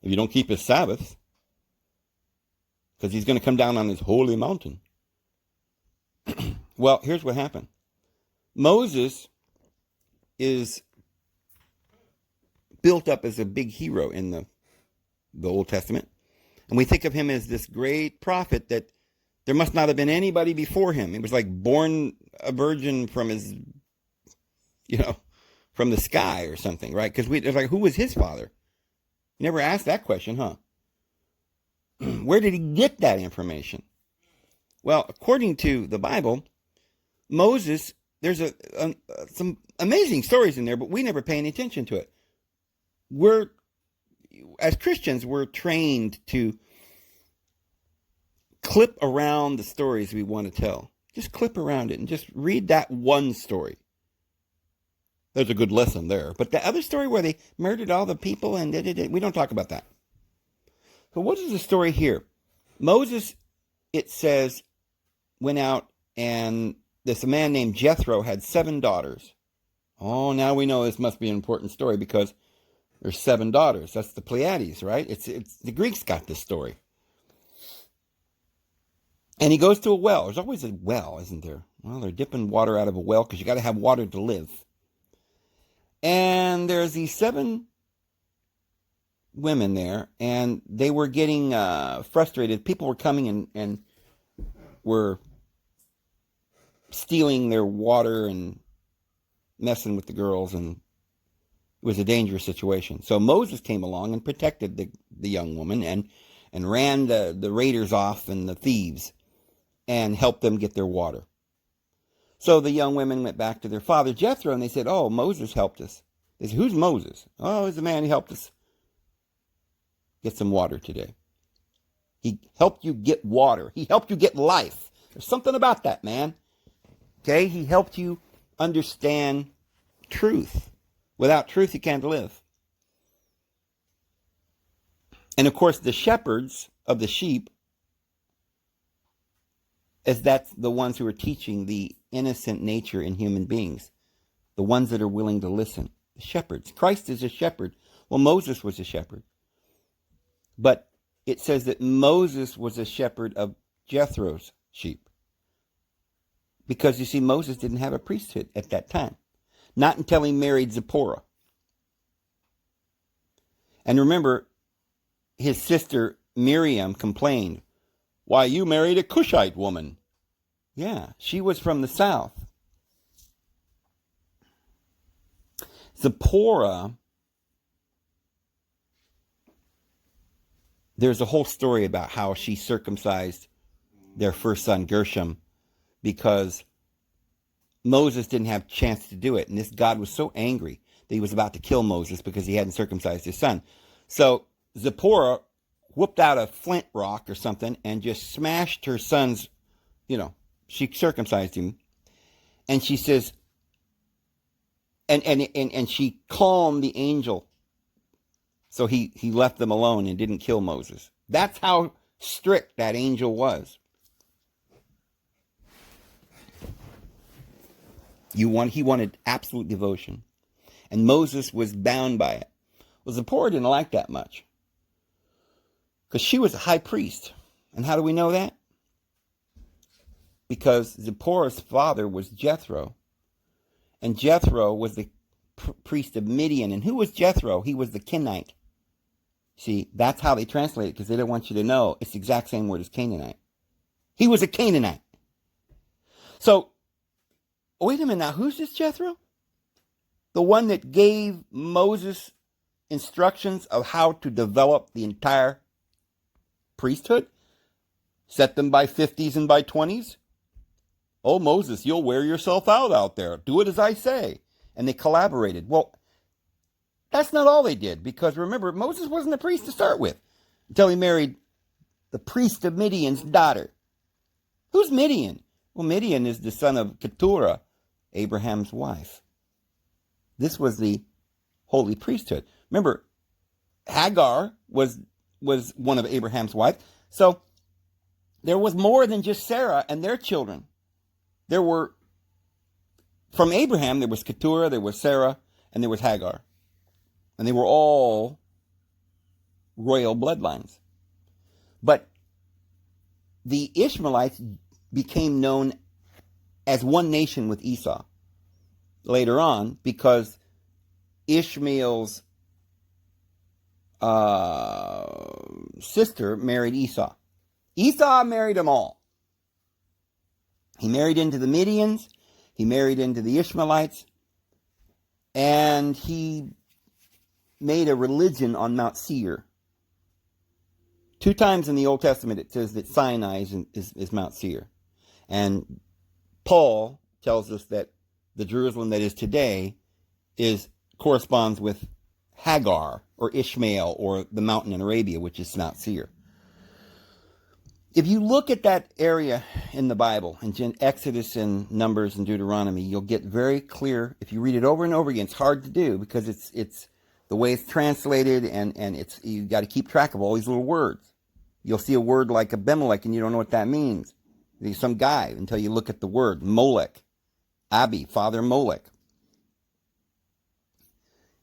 If you don't keep his Sabbath, because he's going to come down on his holy mountain. Well, here's what happened. Moses is built up as a big hero in the Old Testament. And we think of him as this great prophet that there must not have been anybody before him. He was like born a virgin from his, from the sky or something, right? Because it's like, who was his father? You never asked that question, huh? Where did he get that information? Well, according to the Bible, Moses, there's some amazing stories in there, but we never pay any attention to it. As Christians, we're trained to clip around the stories we want to tell. Just clip around it and just read that one story. There's a good lesson there. But the other story where they murdered all the people and we don't talk about that. So what is the story here? Moses, it says, went out, and a man named Jethro had 7 daughters. Oh, now we know this must be an important story because there's 7 daughters. That's the Pleiades, right? It's the Greeks got this story. And he goes to a well. There's always a well, isn't there? Well, they're dipping water out of a well because you got to have water to live. And there's these 7 women there, and they were getting frustrated. People were coming and were stealing their water and messing with the girls, and it was a dangerous situation. So Moses came along and protected the young woman and ran the raiders off and the thieves and helped them get their water. So the young women went back to their father Jethro, and they said, "Oh, Moses helped us." They said, "Who's Moses?" "Oh, he's the man who helped us get some water today. He helped you get water. He helped you get life. There's something about that, man. Okay? He helped you understand truth. Without truth, you can't live." And of course, the shepherds of the sheep, as that's the ones who are teaching the innocent nature in human beings, the ones that are willing to listen. The shepherds. Christ is a shepherd. Well, Moses was a shepherd. But it says that Moses was a shepherd of Jethro's sheep. Because, you see, Moses didn't have a priesthood at that time. Not until he married Zipporah. And remember, his sister Miriam complained, "Why, you married a Cushite woman." Yeah, she was from the south. Zipporah, there's a whole story about how she circumcised their first son Gershom because Moses didn't have a chance to do it. And this God was so angry that he was about to kill Moses because he hadn't circumcised his son. So Zipporah whooped out a flint rock or something and just smashed her son's, she circumcised him. And she says, and she calmed the angel. So he left them alone and didn't kill Moses. That's how strict that angel was. He wanted absolute devotion. And Moses was bound by it. Well, Zipporah didn't like that much. Because she was a high priest. And how do we know that? Because Zipporah's father was Jethro. And Jethro was the priest of Midian. And who was Jethro? He was the Kenite. See, that's how they translate it, because they don't want you to know it's the exact same word as Canaanite. He was a Canaanite. So, wait a minute now, who's this Jethro? The one that gave Moses instructions of how to develop the entire priesthood? Set them by 50s and by 20s? "Oh, Moses, you'll wear yourself out there. Do it as I say." And they collaborated. Well, that's not all they did, because remember, Moses wasn't a priest to start with until he married the priest of Midian's daughter. Who's Midian? Well, Midian is the son of Keturah, Abraham's wife. This was the holy priesthood. Remember, Hagar was one of Abraham's wives. So there was more than just Sarah and their children. There were, from Abraham, there was Keturah, there was Sarah, and there was Hagar. And they were all royal bloodlines. But the Ishmaelites became known as one nation with Esau later on, because Ishmael's sister married Esau. Esau married them all. He married into the Midians, he married into the Ishmaelites, and he made a religion on Mount Seir. 2 times in the Old Testament it says that Sinai is Mount Seir. And Paul tells us that the Jerusalem that is today corresponds with Hagar or Ishmael or the mountain in Arabia, which is Mount Seir. If you look at that area in the Bible, in Exodus and Numbers and Deuteronomy, you'll get very clear. If you read it over and over again, it's hard to do because it's the way it's translated, and you got to keep track of all these little words. You'll see a word like Abimelech, and you don't know what that means. There's some guy until you look at the word. Molech, Abi, father Molech.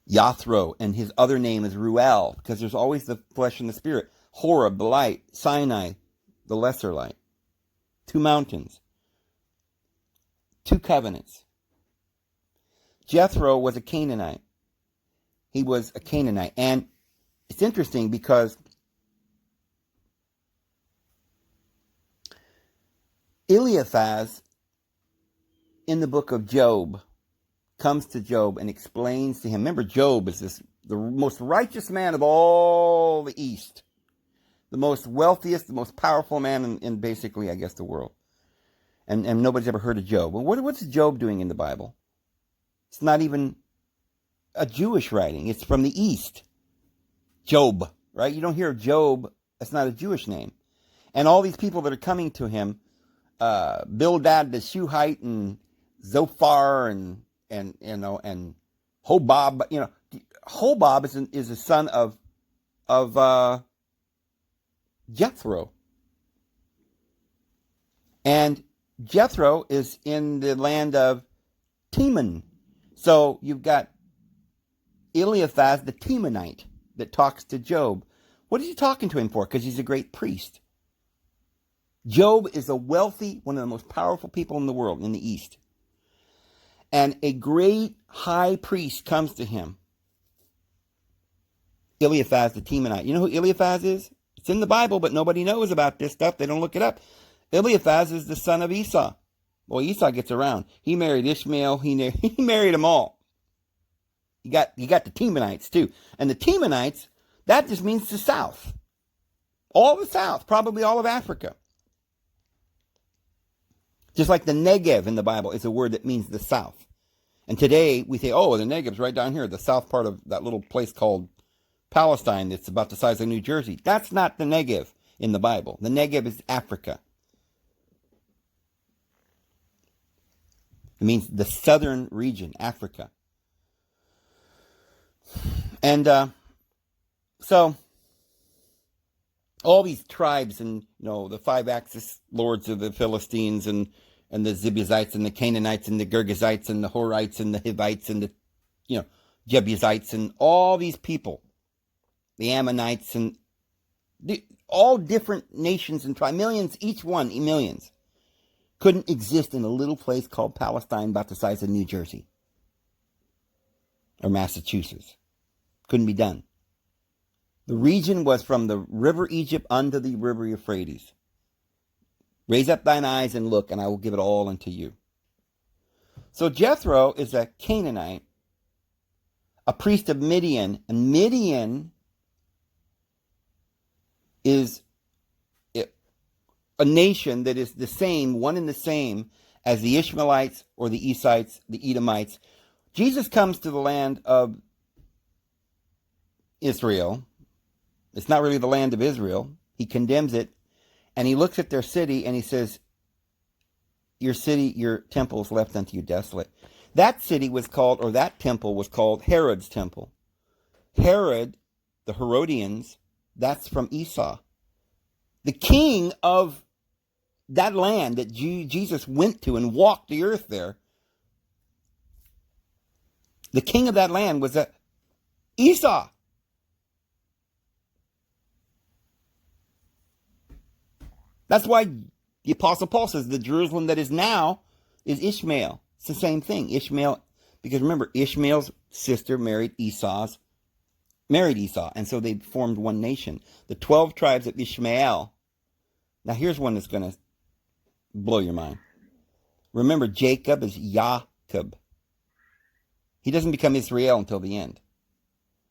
Yathro, and his other name is Ruel, because there's always the flesh and the spirit. Horeb, the light. Sinai, the lesser light. 2 mountains, 2 covenants. Jethro was a Canaanite. He was a Canaanite. And it's interesting because Eliphaz in the book of Job comes to Job and explains to him. Remember, Job is the most righteous man of all the East. The most wealthiest, the most powerful man in basically, I guess, the world. And nobody's ever heard of Job. Well, what's Job doing in the Bible? It's not even a Jewish writing. It's from the East. Job, right? You don't hear of Job. That's not a Jewish name. And all these people that are coming to him, Bildad the Shuhite and Zophar and Hobab. Hobab is a son of Jethro. And Jethro is in the land of Teman. So you've got Eliphaz the Temanite that talks to Job. What is he talking to him for? Because he's a great priest. Job is a wealthy, one of the most powerful people in the world, in the East. And a great high priest comes to him. Eliphaz the Temanite. You know who Eliphaz is? It's in the Bible, but nobody knows about this stuff. They don't look it up. Eliphaz is the son of Esau. Well, Esau gets around. He married Ishmael. He married them all. You got the Temanites too. And the Temanites, that just means the south. All the south, probably all of Africa. Just like the Negev in the Bible is a word that means the south. And today we say, oh, the Negev's right down here, the south part of that little place called Palestine that's about the size of New Jersey. That's not the Negev in the Bible. The Negev is Africa. It means the southern region, Africa. And so all these tribes and the 5 axis lords of the Philistines and the Jebusites and the Canaanites and the Girgashites and the Horites and the Hivites and the Jebusites and all these people, the Ammonites and all different nations and tribes, millions, each one, millions, couldn't exist in a little place called Palestine about the size of New Jersey or Massachusetts. Couldn't be done. The region was from the river Egypt unto the river Euphrates. Raise up thine eyes and look, and I will give it all unto you. So Jethro is a Canaanite, a priest of Midian, and Midian is a nation that is the same, one and the same, as the Ishmaelites or the Eshites, the Edomites. Jesus comes to the land of Israel. It's not really the land of Israel. He condemns it, and he looks at their city, and he says, your city, your temple is left unto you desolate. That city was called, or that temple was called Herod's temple. Herod, the Herodians, that's from Esau. The king of that land that Jesus went to and walked the earth there, the king of that land was Esau. That's why the Apostle Paul says the Jerusalem that is now is Ishmael. It's the same thing. Ishmael, because remember, Ishmael's sister married Esau, and so they formed one nation. The 12 tribes of Ishmael. Now here's one that's going to blow your mind. Remember, Jacob is Jacob. He doesn't become Israel until the end.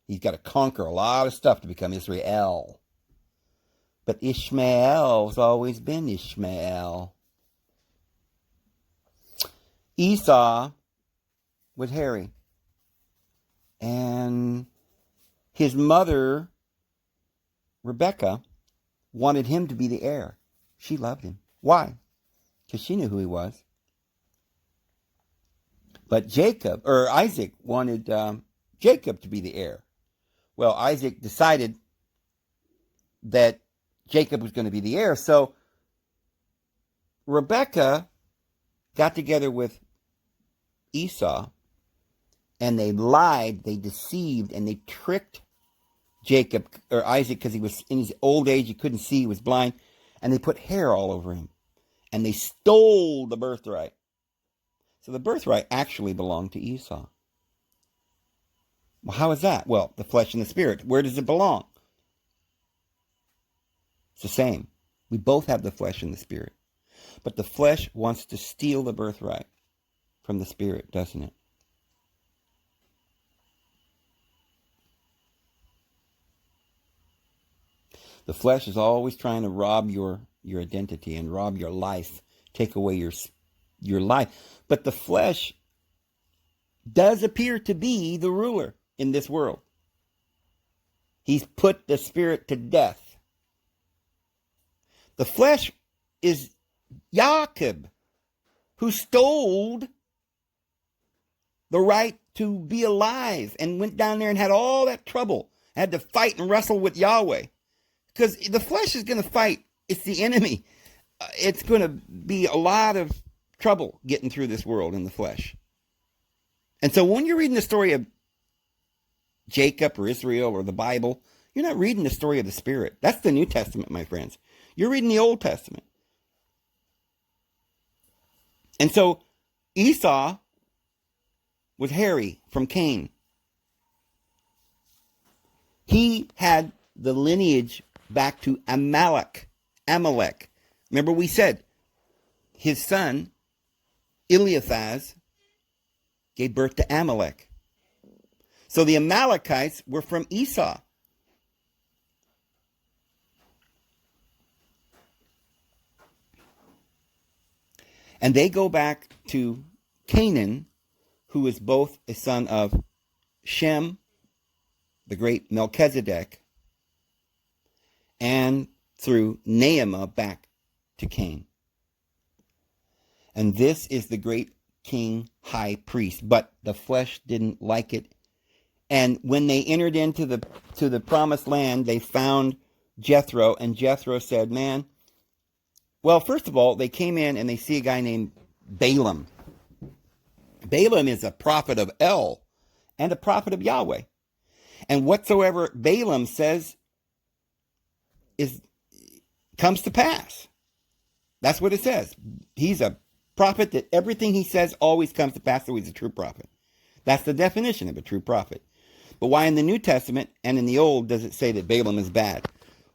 He's got to conquer a lot of stuff to become Israel. But Ishmael's always been Ishmael. Esau was hairy. And his mother, Rebecca, wanted him to be the heir. She loved him. Why? Because she knew who he was. But Isaac wanted Jacob to be the heir. Well, Isaac decided that Jacob was going to be the heir. So Rebecca got together with Esau, and they lied, they deceived, and they tricked Jacob, or Isaac, because he was in his old age, he couldn't see, he was blind, and they put hair all over him. and they stole the birthright. So the birthright actually belonged to Esau. Well, how is that? Well, the flesh and the spirit. Where does it belong? It's the same. We both have the flesh and the spirit. But the flesh wants to steal the birthright from the spirit, doesn't it? The flesh is always trying to rob your identity and rob your life, take away your life. But the flesh does appear to be the ruler in this world. He's put the spirit to death. The flesh is Jacob, who stole the right to be alive and went down there and had all that trouble, had to fight and wrestle with Yahweh. Because the flesh is going to fight. It's the enemy. It's going to be a lot of trouble getting through this world in the flesh. And so when you're reading the story of Jacob or Israel or the Bible, you're not reading the story of the Spirit. That's the New Testament, my friends. You're reading the Old Testament. And so Esau was hairy from Cain. He had the lineage back to Amalek. Remember we said his son, Eliphaz, gave birth to Amalek. So the Amalekites were from Esau. And they go back to Canaan, who is both a son of Shem, the great Melchizedek, and through Naamah back to Cain. And this is the great king high priest. But the flesh didn't like it. And when they entered into the promised land, they found Jethro, and Jethro said, man, well, first of all, they came in and they see a guy named Balaam. Balaam is a prophet of El and a prophet of Yahweh. And whatsoever Balaam says comes to pass. That's what it says. He's a prophet that everything he says always comes to pass, so he's a true prophet. That's the definition of a true prophet. But why in the New Testament and in the Old does it say that Balaam is bad?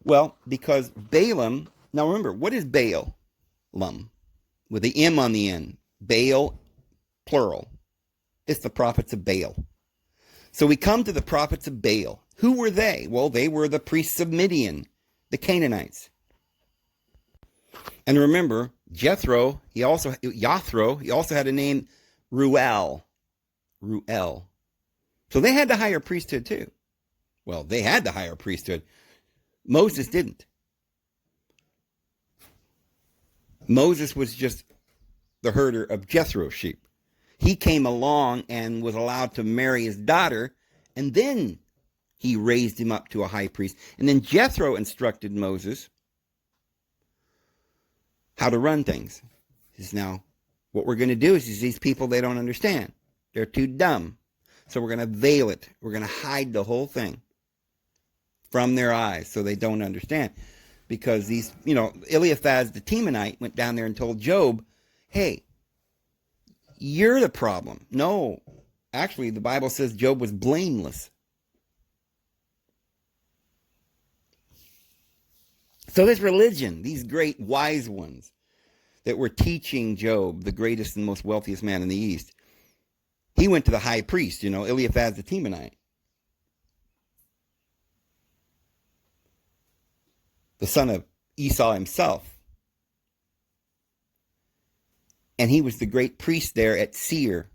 Well, because Balaam, now remember, what is Balaam? With the M on the end. Baal, plural. It's the prophets of Baal. So we come to the prophets of Baal. Who were they? Well, they were the priests of Midian, the Canaanites. And remember, Jethro, he also had a name Ruel. So they had the higher priesthood too. Well, they had the higher priesthood. Moses didn't. Moses was just the herder of Jethro's sheep. He came along and was allowed to marry his daughter, and then he raised him up to a high priest. And then Jethro instructed Moses how to run things. He says, now, what we're going to do is these people, they don't understand. They're too dumb. So we're going to veil it. We're going to hide the whole thing from their eyes so they don't understand. Because these, Eliphaz the Temanite went down there and told Job, hey, you're the problem. No, actually, the Bible says Job was blameless. So this religion, these great wise ones that were teaching Job, the greatest and most wealthiest man in the East, he went to the high priest, Eliphaz the Temanite, the son of Esau himself. And he was the great priest there at Seir.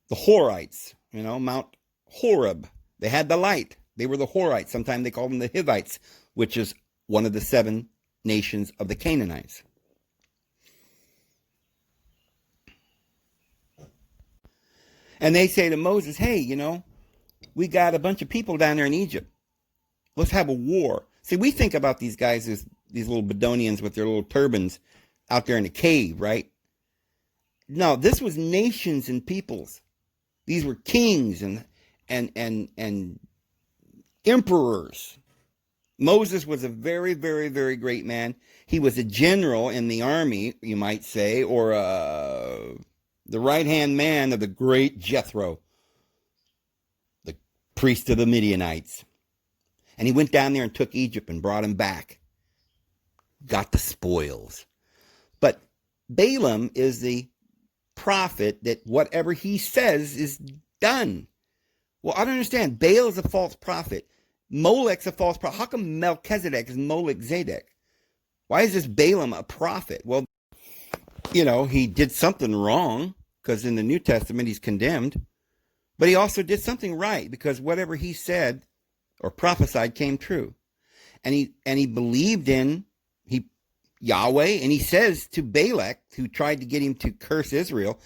The Horites, Mount Horeb. They had the light. They were the Horites. Sometimes they called them the Hivites, which is one of the 7 nations of the Canaanites. And they say to Moses, hey, we got a bunch of people down there in Egypt. Let's have a war. See, we think about these guys as these little Bedouinians with their little turbans out there in the cave, right? No, this was nations and peoples. These were kings and emperors. Moses was a very, very, very great man. He was a general in the army, you might say, or the right-hand man of the great Jethro, the priest of the Midianites. And he went down there and took Egypt and brought him back. Got the spoils. But Balaam is the prophet that whatever he says is done. Well, I don't understand. Baal is a false prophet. Molech's a false prophet. How come Melchizedek is Molech Zadok? Why is this Balaam a prophet? Well, he did something wrong, because in the New Testament he's condemned. But he also did something right, because whatever he said or prophesied came true. And he believed in Yahweh, and he says to Balak, who tried to get him to curse Israel,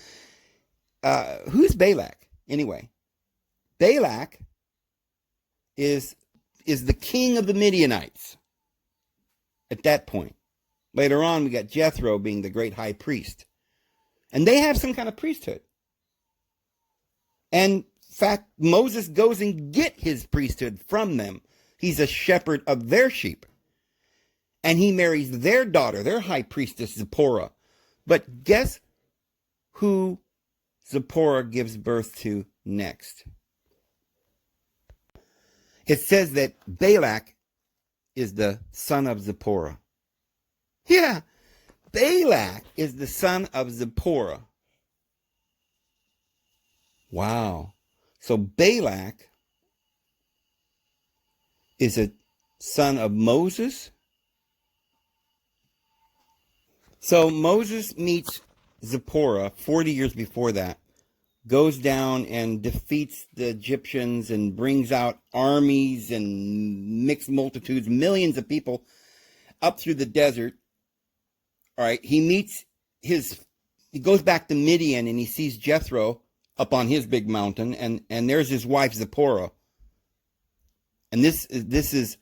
who's Balak anyway? Balak is the king of the Midianites at that point. Later on, we got Jethro being the great high priest. And they have some kind of priesthood. And in fact, Moses goes and get his priesthood from them. He's a shepherd of their sheep. And he marries their daughter, their high priestess, Zipporah. But guess who Zipporah gives birth to next? It says that Balak is the son of Zipporah. Yeah, Balak is the son of Zipporah. Wow. So Balak is a son of Moses. So Moses meets Zipporah 40 years before that, goes down and defeats the Egyptians and brings out armies and mixed multitudes, millions of people up through the desert. All right, he goes back to Midian and he sees Jethro up on his big mountain, and there's his wife Zipporah. And this is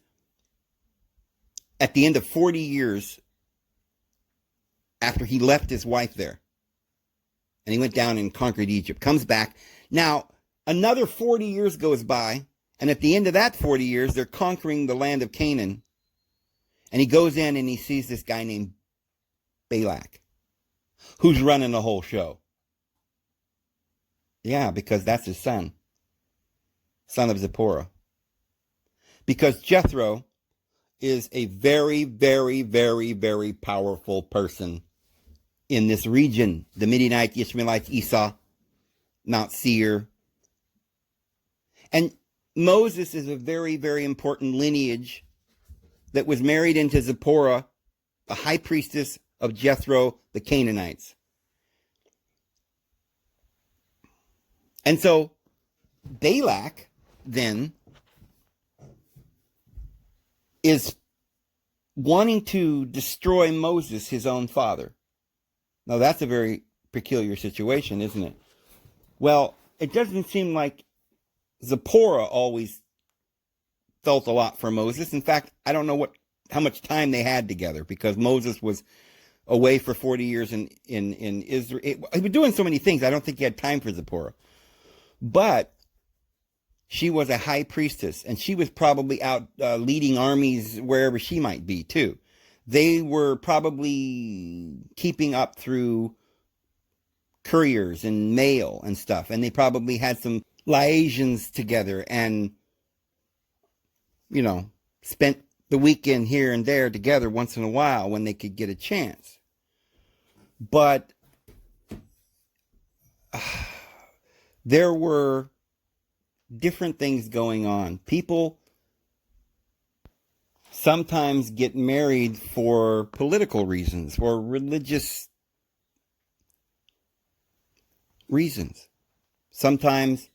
at the end of 40 years after he left his wife there. And he went down and conquered Egypt, comes back. Now, another 40 years goes by, and at the end of that 40 years, they're conquering the land of Canaan. And he goes in and he sees this guy named Balak, who's running the whole show. Yeah, because that's his son of Zipporah. Because Jethro is a very, very, very, very powerful person in this region. The Midianites, Ishmaelites, Esau, Mount Seir. And Moses is a very, very important lineage that was married into Zipporah, the high priestess of Jethro, the Canaanites. And so Balak then is wanting to destroy Moses, his own father. Now, that's a very peculiar situation, isn't it? Well, it doesn't seem like Zipporah always felt a lot for Moses. In fact, I don't know how much time they had together, because Moses was away for 40 years in Israel. He was doing so many things, I don't think he had time for Zipporah. But she was a high priestess, and she was probably out leading armies wherever she might be, too. They were probably keeping up through couriers and mail and stuff, and they probably had some liaisons together and, spent the weekend here and there together once in a while when they could get a chance. But there were different things going on. People sometimes get married for political reasons, for religious reasons. Sometimes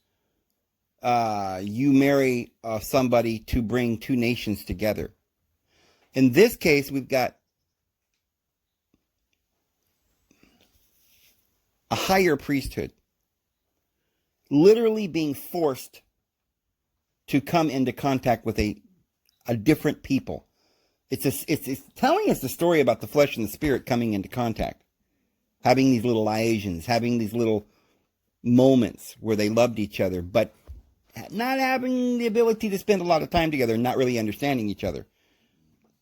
you marry somebody to bring two nations together. In this case, we've got a higher priesthood literally being forced to come into contact with a different people. It's telling us the story about the flesh and the spirit coming into contact, having these little liaisons, having these little moments where they loved each other, but not having the ability to spend a lot of time together and not really understanding each other.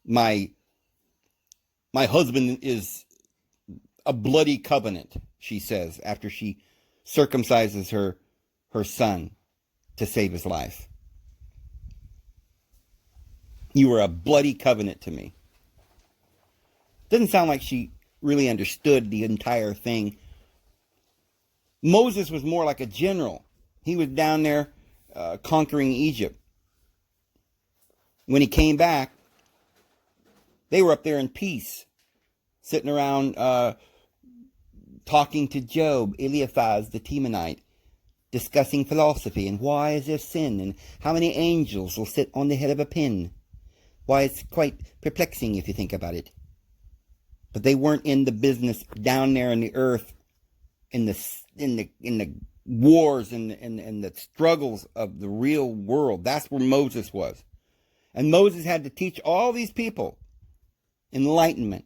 My husband is a bloody covenant, she says, after she circumcises her son to save his life. You were a bloody covenant to me. Doesn't sound like she really understood the entire thing. Moses was more like a general. He was down there conquering Egypt. When he came back, they were up there in peace, sitting around talking to Job, Eliphaz the Temanite, discussing philosophy and why is there sin and how many angels will sit on the head of a pin. Why, it's quite perplexing if you think about it. But they weren't in the business down there in the earth, in the wars and the struggles of the real world. That's where Moses was. And Moses had to teach all these people enlightenment.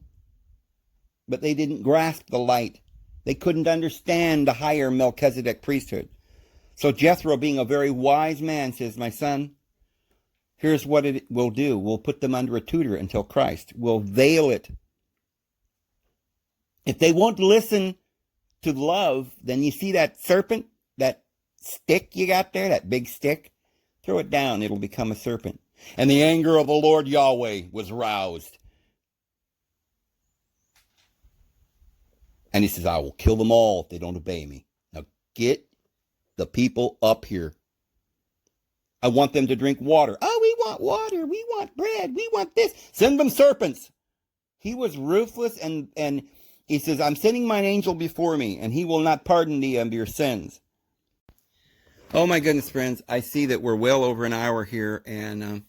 But they didn't grasp the light. They couldn't understand the higher Melchizedek priesthood. So Jethro, being a very wise man, says, my son, here's what it will do. We'll put them under a tutor until Christ. We'll veil it. If they won't listen to love, then you see that serpent, that stick you got there, that big stick, throw it down, it'll become a serpent. And the anger of the Lord Yahweh was roused. And he says, I will kill them all if they don't obey me. Now get the people up here. I want them to drink water. Oh, we want water. We want bread. We want this. Send them serpents. He was ruthless, and he says, I'm sending mine angel before me, and he will not pardon thee of your sins. Oh, my goodness, friends. I see that we're well over an hour here, and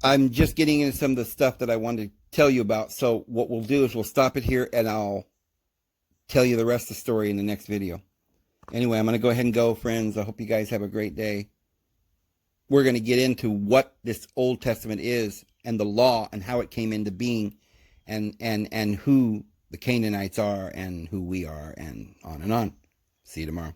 I'm just getting into some of the stuff that I wanted to tell you about. So what we'll do is we'll stop it here, and I'll tell you the rest of the story in the next video. Anyway, I'm going to go ahead and go, friends. I hope you guys have a great day. We're going to get into what this Old Testament is and the law and how it came into being and who the Canaanites are and who we are and on and on. See you tomorrow.